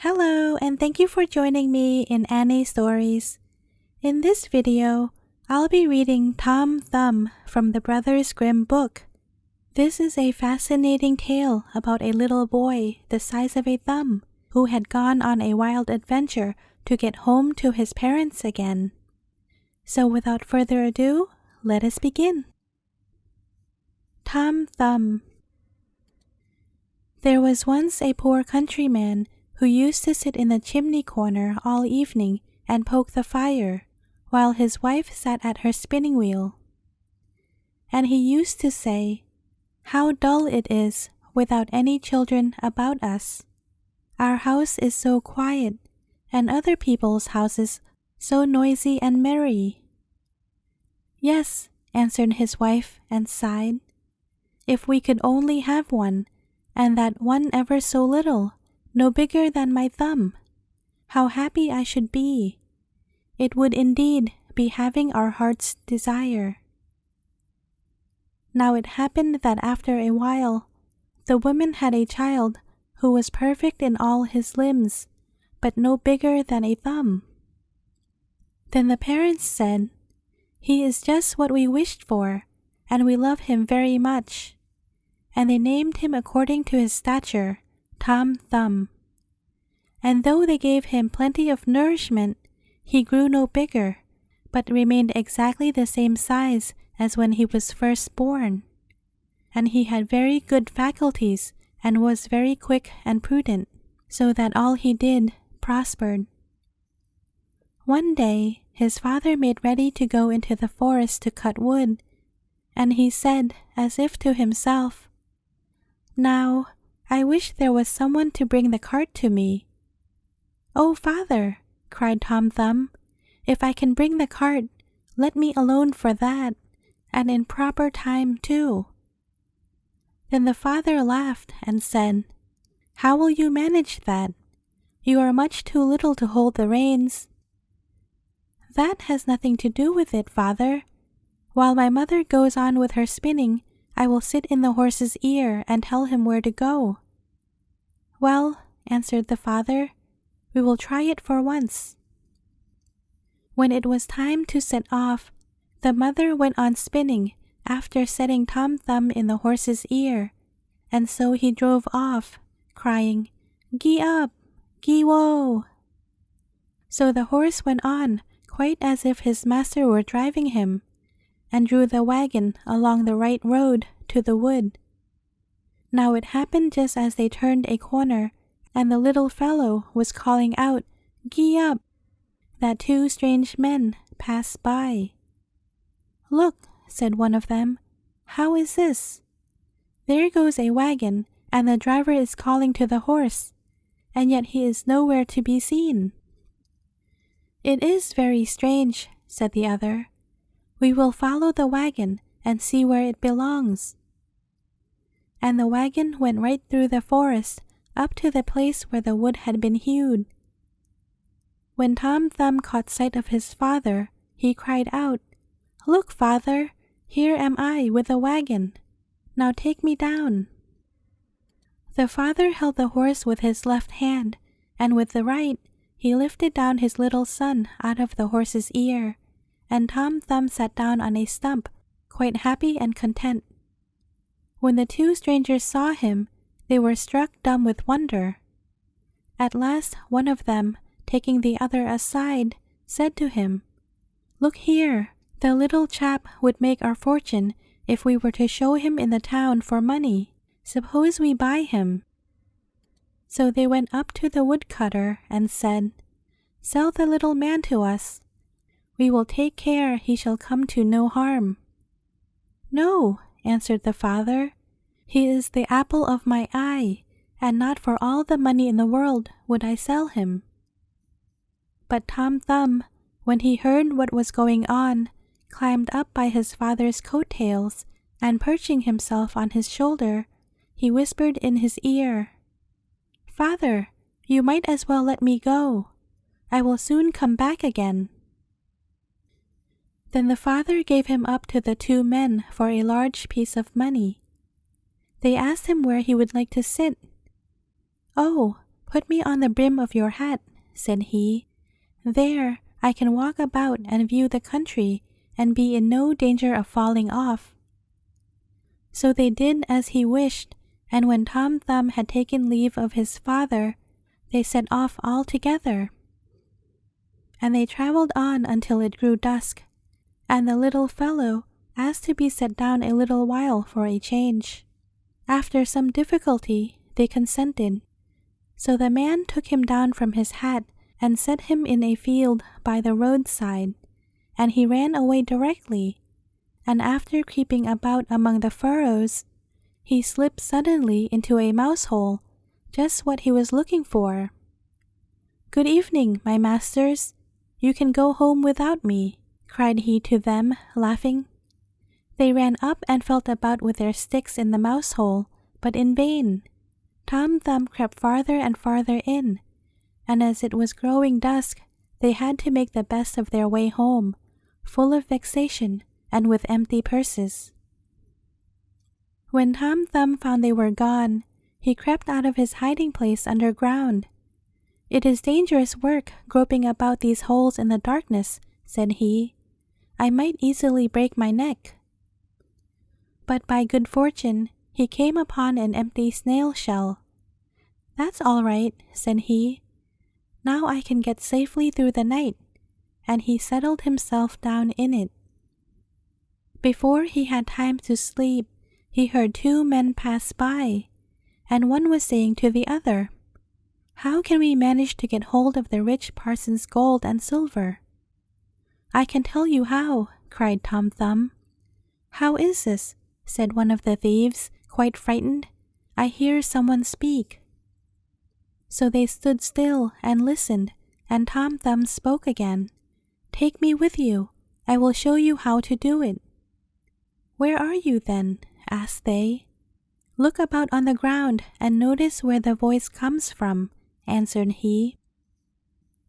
Hello, and thank you for joining me in Annie Stories. In this video, I'll be reading Tom Thumb from the Brothers Grimm book. This is a fascinating tale about a little boy the size of a thumb who had gone on a wild adventure to get home to his parents again. So without further ado, let us begin. Tom Thumb. There was once a poor countryman who used to sit in the chimney corner all evening and poke the fire, while his wife sat at her spinning wheel. And he used to say, "How dull it is without any children about us. Our house is so quiet, and other people's houses so noisy and merry." "Yes," answered his wife and sighed. "If we could only have one, and that one ever so little, no bigger than my thumb, how happy I should be. It would indeed be having our heart's desire." Now it happened that after a while, the woman had a child who was perfect in all his limbs, but no bigger than a thumb. Then the parents said, "He is just what we wished for, and we love him very much." And they named him according to his stature, Tom Thumb. And though they gave him plenty of nourishment, he grew no bigger, but remained exactly the same size as when he was first born. And he had very good faculties and was very quick and prudent, so that all he did prospered. One day his father made ready to go into the forest to cut wood, and he said, as if to himself, "Now, I wish there was someone to bring the cart to me." "Oh, father," cried Tom Thumb, "if I can bring the cart, let me alone for that, and in proper time too." Then the father laughed and said, "How will you manage that? You are much too little to hold the reins." "That has nothing to do with it, father. While my mother goes on with her spinning, I will sit in the horse's ear and tell him where to go." "Well," answered the father, "we will try it for once." When it was time to set off, the mother went on spinning after setting Tom Thumb in the horse's ear, and so he drove off, crying, "Gee up, gee woe." So the horse went on quite as if his master were driving him, and drew the wagon along the right road to the wood. Now it happened just as they turned a corner, and the little fellow was calling out, "Gee up," that two strange men passed by. "Look," said one of them, "how is this? There goes a wagon, and the driver is calling to the horse, and yet he is nowhere to be seen." "It is very strange," said the other. "We will follow the wagon and see where it belongs." And the wagon went right through the forest up to the place where the wood had been hewed. When Tom Thumb caught sight of his father, he cried out, "Look, father, here am I with a wagon. Now take me down." The father held the horse with his left hand, and with the right he lifted down his little son out of the horse's ear, and Tom Thumb sat down on a stump, quite happy and content. When the two strangers saw him, they were struck dumb with wonder. At last one of them, taking the other aside, said to him, "Look here, the little chap would make our fortune if we were to show him in the town for money. Suppose we buy him?" So they went up to the woodcutter and said, "Sell the little man to us. We will take care he shall come to no harm." "No," answered the father, "he is the apple of my eye, and not for all the money in the world would I sell him." But Tom Thumb, when he heard what was going on, climbed up by his father's coat-tails, and perching himself on his shoulder, he whispered in his ear, "Father, you might as well let me go. I will soon come back again." Then the father gave him up to the two men for a large piece of money. They asked him where he would like to sit. "Oh, "Put me on the brim of your hat," said he. "There I can walk about and view the country and be in no danger of falling off." So they did as he wished, and when Tom Thumb had taken leave of his father, they set off all together. And they traveled on until it grew dusk, and the little fellow asked to be set down a little while for a change. After some difficulty, they consented. So the man took him down from his hat and set him in a field by the roadside, and he ran away directly, and after creeping about among the furrows, he slipped suddenly into a mouse hole, just what he was looking for. "Good evening, my masters. You can go home without me," cried he to them, laughing. They ran up and felt about with their sticks in the mouse hole, but in vain. Tom Thumb crept farther and farther in, and as it was growing dusk, they had to make the best of their way home, full of vexation and with empty purses. When Tom Thumb found they were gone, he crept out of his hiding place underground. "It is dangerous work groping about these holes in the darkness," said he. "I might easily break my neck." But by good fortune, he came upon an empty snail shell. "That's all right," said he. "Now I can get safely through the night," and he settled himself down in it. Before he had time to sleep, he heard two men pass by, and one was saying to the other, "How can we manage to get hold of the rich parson's gold and silver?" "I can tell you how," cried Tom Thumb. "How is this?" said one of the thieves, quite frightened. "I hear someone speak." So they stood still and listened, and Tom Thumb spoke again. "Take me with you. I will show you how to do it." "Where are you, then?" asked they. "Look about on the ground and notice where the voice comes from," answered he.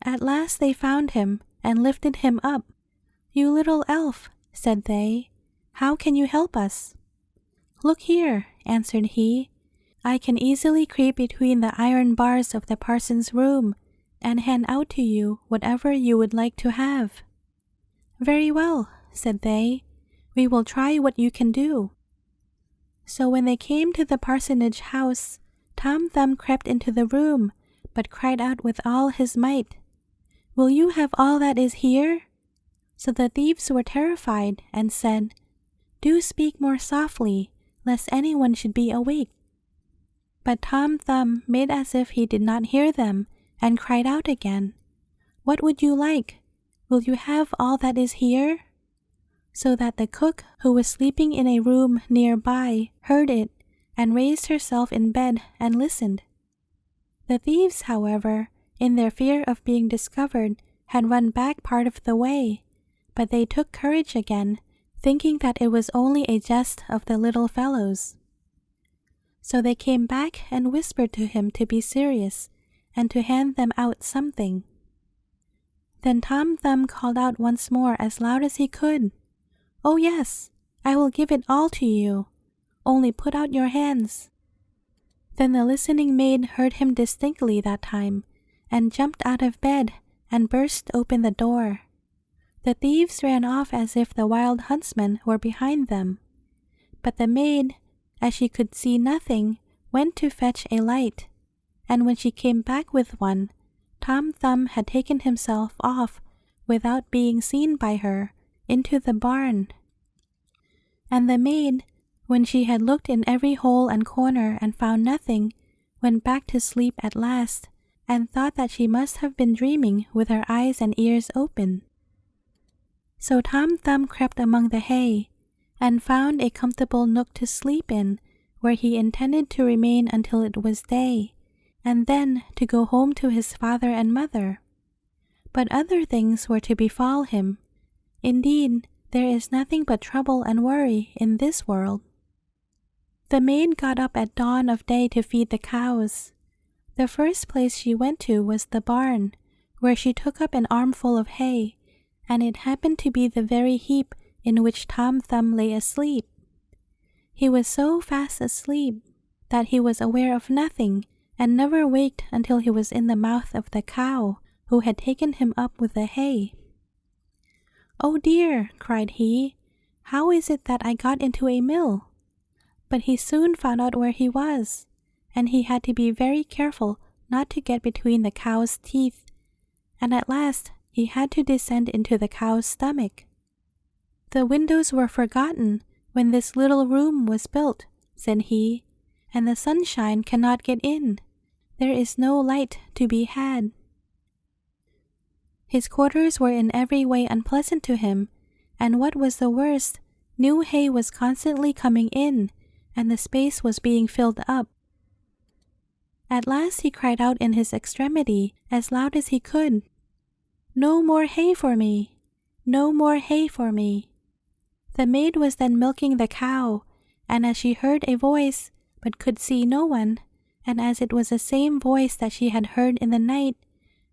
At last they found him and lifted him up. "You little elf," said they, "how can you help us?" "Look here," answered he. "I can easily creep between the iron bars of the parson's room and hand out to you whatever you would like to have." "Very well," said they. "We will try what you can do." So when they came to the parsonage house, Tom Thumb crept into the room, but cried out with all his might, "Will you have all that is here?" So the thieves were terrified and said, "Do speak more softly, lest anyone should be awake." But Tom Thumb made as if he did not hear them and cried out again, "What would you like? Will you have all that is here?" So that the cook, who was sleeping in a room near by, heard it and raised herself in bed and listened. The thieves, however, in their fear of being discovered, had run back part of the way, but they took courage again, thinking that it was only a jest of the little fellows. So they came back and whispered to him to be serious, and to hand them out something. Then Tom Thumb called out once more as loud as he could, "Oh yes, I will give it all to you. Only put out your hands." Then the listening maid heard him distinctly that time, and jumped out of bed and burst open the door. The thieves ran off as if the wild huntsmen were behind them. But the maid, as she could see nothing, went to fetch a light, and when she came back with one, Tom Thumb had taken himself off without being seen by her into the barn. And the maid, when she had looked in every hole and corner and found nothing, went back to sleep at last, and thought that she must have been dreaming with her eyes and ears open. So Tom Thumb crept among the hay, and found a comfortable nook to sleep in, where he intended to remain until it was day, and then to go home to his father and mother. But other things were to befall him. Indeed, there is nothing but trouble and worry in this world. The maid got up at dawn of day to feed the cows. The first place she went to was the barn, where she took up an armful of hay, and it happened to be the very heap in which Tom Thumb lay asleep. He was so fast asleep that he was aware of nothing and never waked until he was in the mouth of the cow who had taken him up with the hay. "Oh dear," cried he, "how is it that I got into a mill?" But he soon found out where he was, and he had to be very careful not to get between the cow's teeth, and at last he had to descend into the cow's stomach. "The windows were forgotten when this little room was built," said he, "and the sunshine cannot get in. There is no light to be had." His quarters were in every way unpleasant to him, and what was the worst, new hay was constantly coming in, and the space was being filled up. At last he cried out in his extremity as loud as he could, "No more hay for me! No more hay for me!" The maid was then milking the cow, and as she heard a voice, but could see no one, and as it was the same voice that she had heard in the night,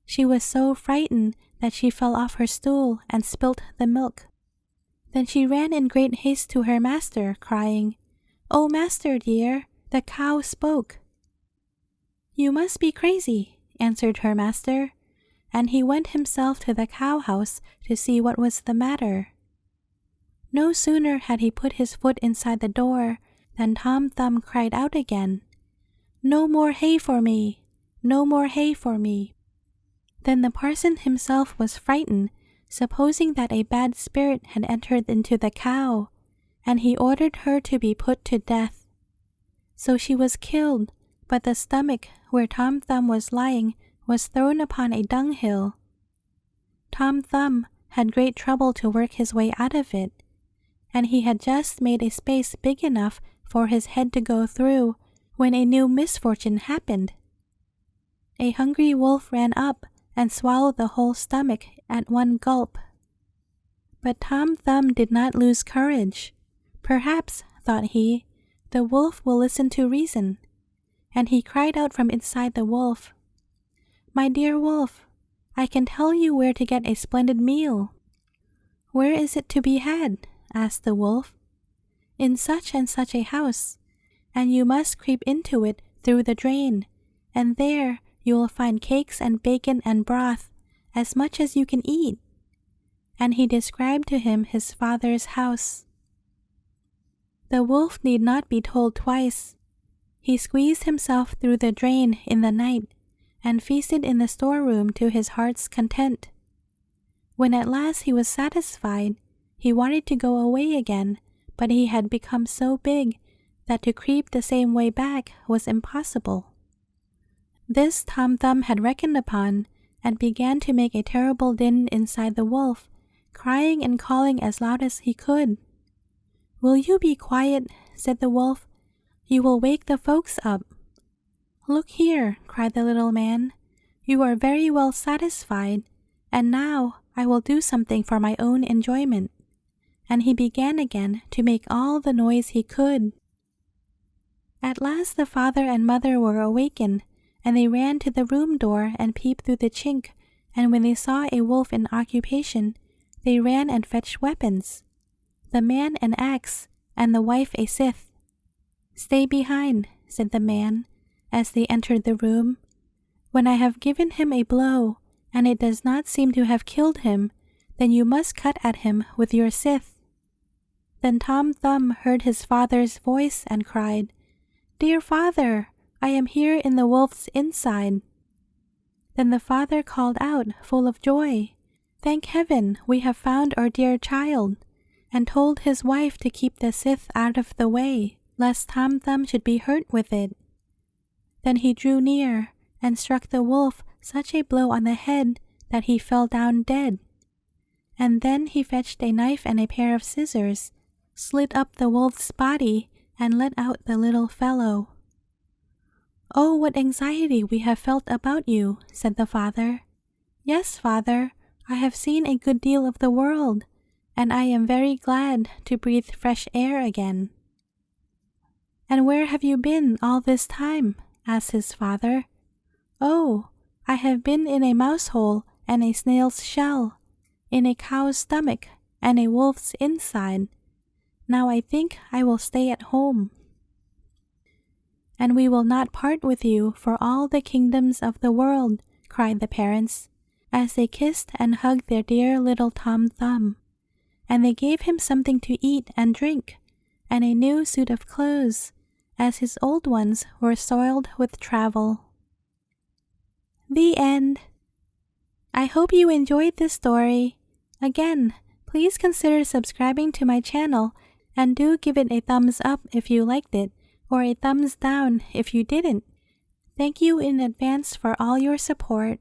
she was so frightened that she fell off her stool and spilt the milk. Then she ran in great haste to her master, crying, "Oh, master dear, the cow spoke." "You must be crazy," answered her master, and he went himself to the cow house to see what was the matter. No sooner had he put his foot inside the door than Tom Thumb cried out again, "No more hay for me! No more hay for me!" Then the parson himself was frightened, supposing that a bad spirit had entered into the cow, and he ordered her to be put to death. So she was killed, but the stomach where Tom Thumb was lying was thrown upon a dunghill. Tom Thumb had great trouble to work his way out of it, and he had just made a space big enough for his head to go through when a new misfortune happened. A hungry wolf ran up and swallowed the whole stomach at one gulp. But Tom Thumb did not lose courage. "Perhaps," thought he, "the wolf will listen to reason." And he cried out from inside the wolf, "My dear wolf, I can tell you where to get a splendid meal." "Where is it to be had?" asked the wolf. "In such and such a house, and you must creep into it through the drain, and there you will find cakes and bacon and broth, as much as you can eat." And he described to him his father's house. The wolf need not be told twice. He squeezed himself through the drain in the night, and feasted in the storeroom to his heart's content. When at last he was satisfied, he wanted to go away again, but he had become so big that to creep the same way back was impossible. This Tom Thumb had reckoned upon, and began to make a terrible din inside the wolf, crying and calling as loud as he could. "Will you be quiet?" said the wolf. "You will wake the folks up." "Look here," cried the little man, "you are very well satisfied, and now I will do something for my own enjoyment." And he began again to make all the noise he could. At last the father and mother were awakened, and they ran to the room door and peeped through the chink, and when they saw a wolf in occupation, they ran and fetched weapons, the man an axe, and the wife a scythe. "Stay behind," said the man, as they entered the room. "When I have given him a blow, and it does not seem to have killed him, then you must cut at him with your scythe." Then Tom Thumb heard his father's voice and cried, "Dear father, I am here in the wolf's inside." Then the father called out, full of joy, "Thank heaven, we have found our dear child," and told his wife to keep the scythe out of the way, lest Tom Thumb should be hurt with it. Then he drew near and struck the wolf such a blow on the head that he fell down dead. And then he fetched a knife and a pair of scissors, slit up the wolf's body, and let out the little fellow. "Oh, what anxiety we have felt about you," said the father. "Yes, father, I have seen a good deal of the world, and I am very glad to breathe fresh air again." "And where have you been all this time?" asked his father. "Oh, I have been in a mouse hole and a snail's shell, in a cow's stomach and a wolf's inside. Now I think I will stay at home." and we will not part with you for all the kingdoms of the world," cried the parents, as they kissed and hugged their dear little Tom Thumb. And they gave him something to eat and drink, and a new suit of clothes, as his old ones were soiled with travel. The end. I hope you enjoyed this story. Again, please consider subscribing to my channel, and do give it a thumbs up if you liked it, or a thumbs down if you didn't. Thank you in advance for all your support.